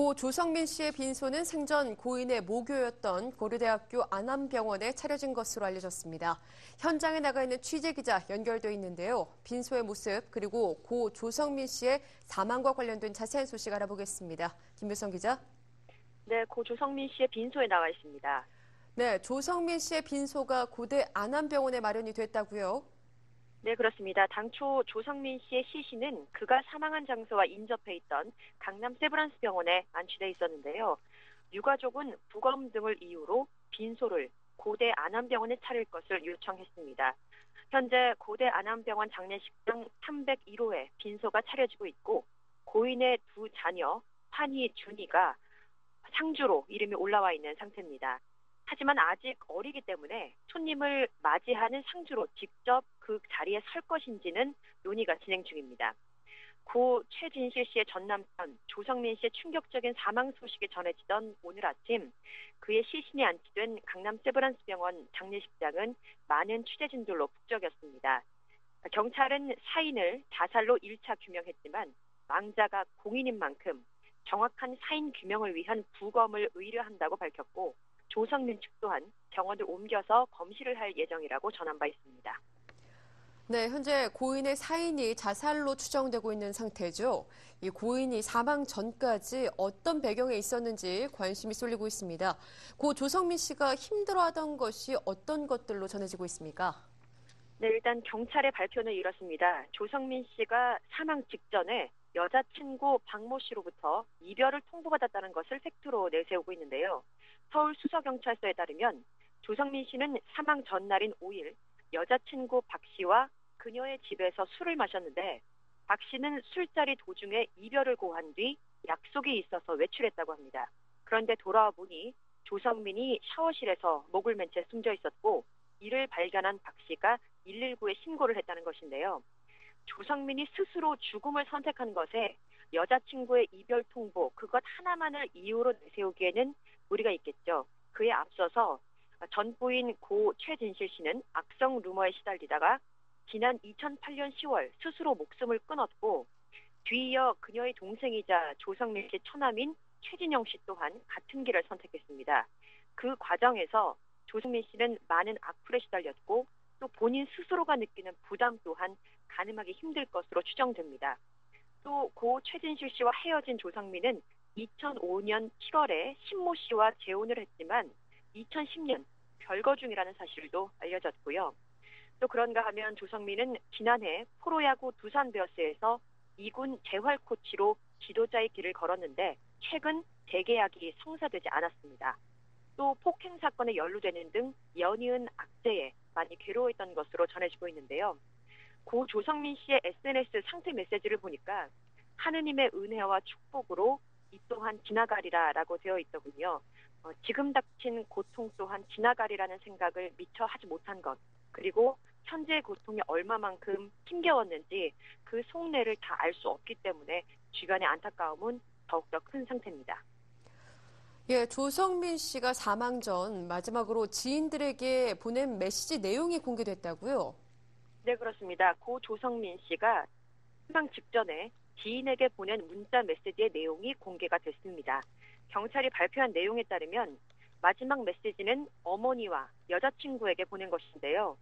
고 조성민 씨의 빈소는 생전 고인의 모교였던 고려대학교 안암병원에 차려진 것으로 알려졌습니다. 현장에 나가 있는 취재기자 연결돼 있는데요. 빈소의 모습 그리고 고 조성민 씨의 사망과 관련된 자세한 소식 알아보겠습니다. 김묘성 기자. 네, 고 조성민 씨의 빈소에 나와 있습니다. 네, 조성민 씨의 빈소가 고대 안암병원에 마련이 됐다고요? 네, 그렇습니다. 당초 조성민 씨의 시신은 그가 사망한 장소와 인접해 있던 강남 세브란스 병원에 안치돼 있었는데요. 유가족은 부검 등을 이유로 빈소를 고대 안암병원에 차릴 것을 요청했습니다. 현재 고대 안암병원 장례식장 301호에 빈소가 차려지고 있고 고인의 두 자녀 환희, 준이가 상주로 이름이 올라와 있는 상태입니다. 하지만 아직 어리기 때문에 손님을 맞이하는 상주로 직접 그 자리에 설 것인지는 논의가 진행 중입니다. 고 최진실 씨의 전 남편 조성민 씨의 충격적인 사망 소식이 전해지던 오늘 아침 그의 시신이 안치된 강남 세브란스 병원 장례식장은 많은 취재진들로 북적였습니다. 경찰은 사인을 자살로 1차 규명했지만 망자가 공인인 만큼 정확한 사인 규명을 위한 부검을 의뢰한다고 밝혔고 조성민 측 또한 병원을 옮겨서 검시를 할 예정이라고 전한 바 있습니다. 네, 현재 고인의 사인이 자살로 추정되고 있는 상태죠. 이 고인이 사망 전까지 어떤 배경에 있었는지 관심이 쏠리고 있습니다. 고 조성민 씨가 힘들어하던 것이 어떤 것들로 전해지고 있습니까? 네, 일단 경찰의 발표는 이렇습니다. 조성민 씨가 사망 직전에 여자친구 박모 씨로부터 이별을 통보받았다는 것을 팩트로 내세우고 있는데요. 서울수서경찰서에 따르면 조성민 씨는 사망 전날인 5일 여자친구 박 씨와 그녀의 집에서 술을 마셨는데 박 씨는 술자리 도중에 이별을 고한 뒤 약속이 있어서 외출했다고 합니다. 그런데 돌아와 보니 조성민이 샤워실에서 목을 맨 채 숨져 있었고 이를 발견한 박 씨가 119에 신고를 했다는 것인데요. 조성민이 스스로 죽음을 선택한 것에 여자친구의 이별 통보 그것 하나만을 이유로 내세우기에는 무리가 있겠죠. 그에 앞서서 전 부인 고 최진실 씨는 악성 루머에 시달리다가 지난 2008년 10월 스스로 목숨을 끊었고 뒤이어 그녀의 동생이자 조성민 씨의 처남인 최진영 씨 또한 같은 길을 선택했습니다. 그 과정에서 조성민 씨는 많은 악플에 시달렸고 또 본인 스스로가 느끼는 부담 또한 가늠하기 힘들 것으로 추정됩니다. 또 고 최진실 씨와 헤어진 조성민은 2005년 7월에 신모 씨와 재혼을 했지만 2010년 별거 중이라는 사실도 알려졌고요. 또 그런가 하면 조성민은 지난해 프로야구 두산 베어스에서 2군 재활 코치로 지도자의 길을 걸었는데 최근 재계약이 성사되지 않았습니다. 또 폭행 사건에 연루되는 등 연이은 악재에 많이 괴로워했던 것으로 전해지고 있는데요. 고 조성민 씨의 SNS 상태 메시지를 보니까 하느님의 은혜와 축복으로 이 또한 지나가리라라고 되어 있더군요. 지금 닥친 고통 또한 지나가리라는 생각을 미처 하지 못한 것, 그리고 현재의 고통이 얼마만큼 힘겨웠는지 그 속내를 다 알 수 없기 때문에 주변의 안타까움은 더욱더 큰 상태입니다. 예, 조성민 씨가 사망 전 마지막으로 지인들에게 보낸 메시지 내용이 공개됐다고요? 네, 그렇습니다. 고 조성민 씨가 사망 직전에 지인에게 보낸 문자 메시지의 내용이 공개가 됐습니다. 경찰이 발표한 내용에 따르면 마지막 메시지는 어머니와 여자친구에게 보낸 것인데요.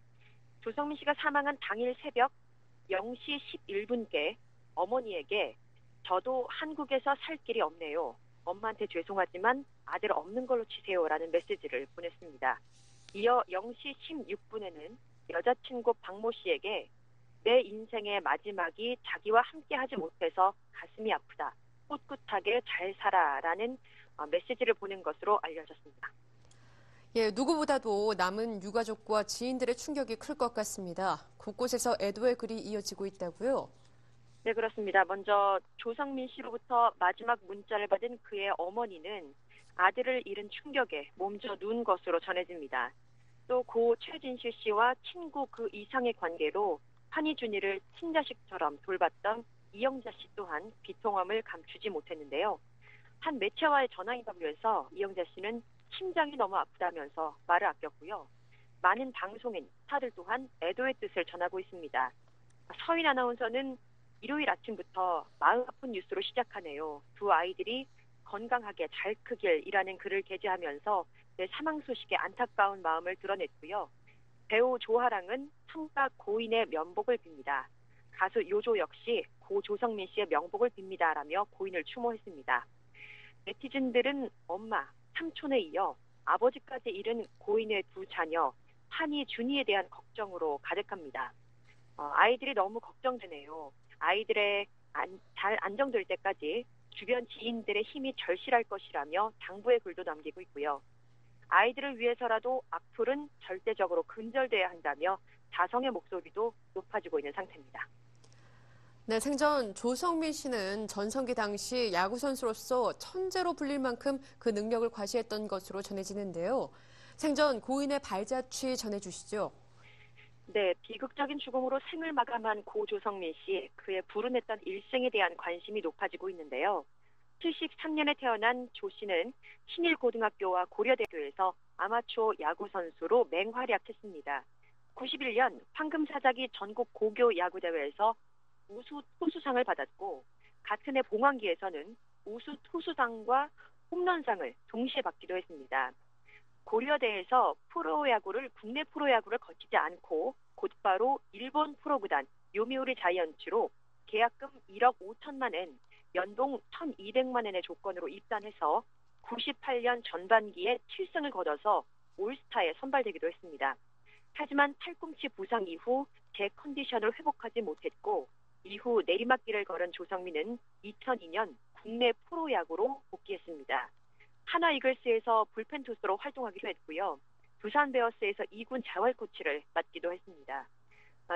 조성민 씨가 사망한 당일 새벽 0시 11분께 어머니에게 저도 한국에서 살 길이 없네요. 엄마한테 죄송하지만 아들 없는 걸로 치세요라는 메시지를 보냈습니다. 이어 0시 16분에는 여자친구 박모 씨에게 내 인생의 마지막이 자기와 함께하지 못해서 가슴이 아프다. 꿋꿋하게 잘 살아라는 메시지를 보낸 것으로 알려졌습니다. 예, 누구보다도 남은 유가족과 지인들의 충격이 클 것 같습니다. 곳곳에서 애도의 글이 이어지고 있다고요? 네, 그렇습니다. 먼저 조성민 씨로부터 마지막 문자를 받은 그의 어머니는 아들을 잃은 충격에 몸져 누운 것으로 전해집니다. 또 고 최진실 씨와 친구 그 이상의 관계로 한희준이를 친자식처럼 돌봤던 이영자 씨 또한 비통함을 감추지 못했는데요. 한 매체와의 전화 인터뷰에서 이영자 씨는 심장이 너무 아프다면서 말을 아꼈고요. 많은 방송인, 스타들 또한 애도의 뜻을 전하고 있습니다. 서인 아나운서는 일요일 아침부터 마음 아픈 뉴스로 시작하네요. 두 아이들이 건강하게 잘 크길이라는 글을 게재하면서 사망 소식에 안타까운 마음을 드러냈고요. 배우 조아랑은 삼가 고인의 면복을 빕니다. 가수 요조 역시 고 조성민 씨의 명복을 빕니다라며 고인을 추모했습니다. 네티즌들은 엄마, 삼촌에 이어 아버지까지 잃은 고인의 두 자녀 한이, 준이에 대한 걱정으로 가득합니다. 아이들이 너무 걱정되네요. 아이들의 잘 안정될 때까지 주변 지인들의 힘이 절실할 것이라며 당부의 글도 남기고 있고요. 아이들을 위해서라도 악플은 절대적으로 근절돼야 한다며 자성의 목소리도 높아지고 있는 상태입니다. 네, 생전 조성민 씨는 전성기 당시 야구선수로서 천재로 불릴 만큼 그 능력을 과시했던 것으로 전해지는데요. 생전 고인의 발자취 전해주시죠. 네, 비극적인 죽음으로 생을 마감한 고 조성민 씨, 그의 불운했던 일생에 대한 관심이 높아지고 있는데요. 73년에 태어난 조 씨는 신일고등학교와 고려대교에서 아마추어 야구 선수로 맹활약했습니다. 91년 황금사자기 전국 고교 야구대회에서 우수 투수상을 받았고, 같은 해 봉황기에서는 우수 투수상과 홈런상을 동시에 받기도 했습니다. 고려대에서 국내 프로야구를 거치지 않고 곧바로 일본 프로구단 요미우리 자이언츠로 계약금 1억 5천만 엔, 연봉 1,200만 엔의 조건으로 입단해서 98년 전반기에 7승을 거둬서 올스타에 선발되기도 했습니다. 하지만 팔꿈치 부상 이후 제 컨디션을 회복하지 못했고, 이후 내리막길을 걸은 조성민은 2002년 국내 프로야구로 복귀했습니다. 하나 이글스에서 불펜 투수로 활동하기도 했고요. 두산 베어스에서 2군 자활 코치를 맡기도 했습니다.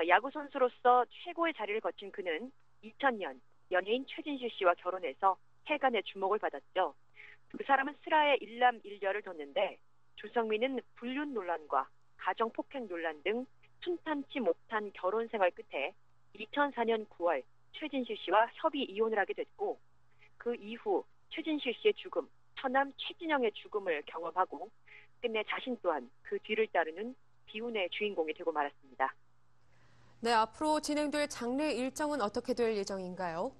야구 선수로서 최고의 자리를 거친 그는 2000년 연예인 최진실 씨와 결혼해서 해간의 주목을 받았죠. 두 사람은 슬하에 일남일녀를 뒀는데, 조성민은 불륜 논란과 가정 폭행 논란 등 순탄치 못한 결혼 생활 끝에 2004년 9월 최진실 씨와 협의 이혼을 하게 됐고, 그 이후 최진실 씨의 죽음, 처남 최진영의 죽음을 경험하고 끝내 자신 또한 그 뒤를 따르는 비운의 주인공이 되고 말았습니다. 네, 앞으로 진행될 장례 일정은 어떻게 될 예정인가요?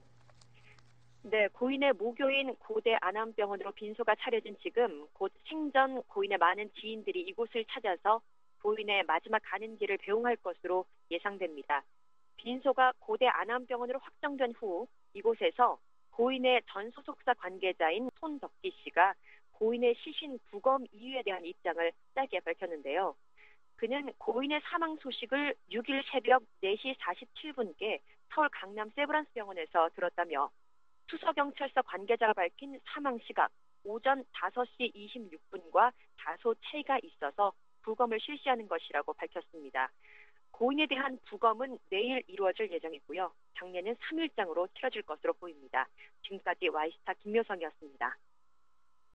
네, 고인의 모교인 고대 안암병원으로 빈소가 차려진 지금 곧 생전 고인의 많은 지인들이 이곳을 찾아서 고인의 마지막 가는 길을 배웅할 것으로 예상됩니다. 빈소가 고대 안암병원으로 확정된 후 이곳에서 고인의 전 소속사 관계자인 손덕기 씨가 고인의 시신 부검 이유에 대한 입장을 짧게 밝혔는데요. 그는 고인의 사망 소식을 6일 새벽 4시 47분께 서울 강남 세브란스 병원에서 들었다며, 수서경찰서 관계자가 밝힌 사망 시각 오전 5시 26분과 다소 차이가 있어서 부검을 실시하는 것이라고 밝혔습니다. 고인에 대한 부검은 내일 이루어질 예정이고요. 장례는 3일장으로 치러질 것으로 보입니다. 지금까지 와이스타 김묘성이었습니다.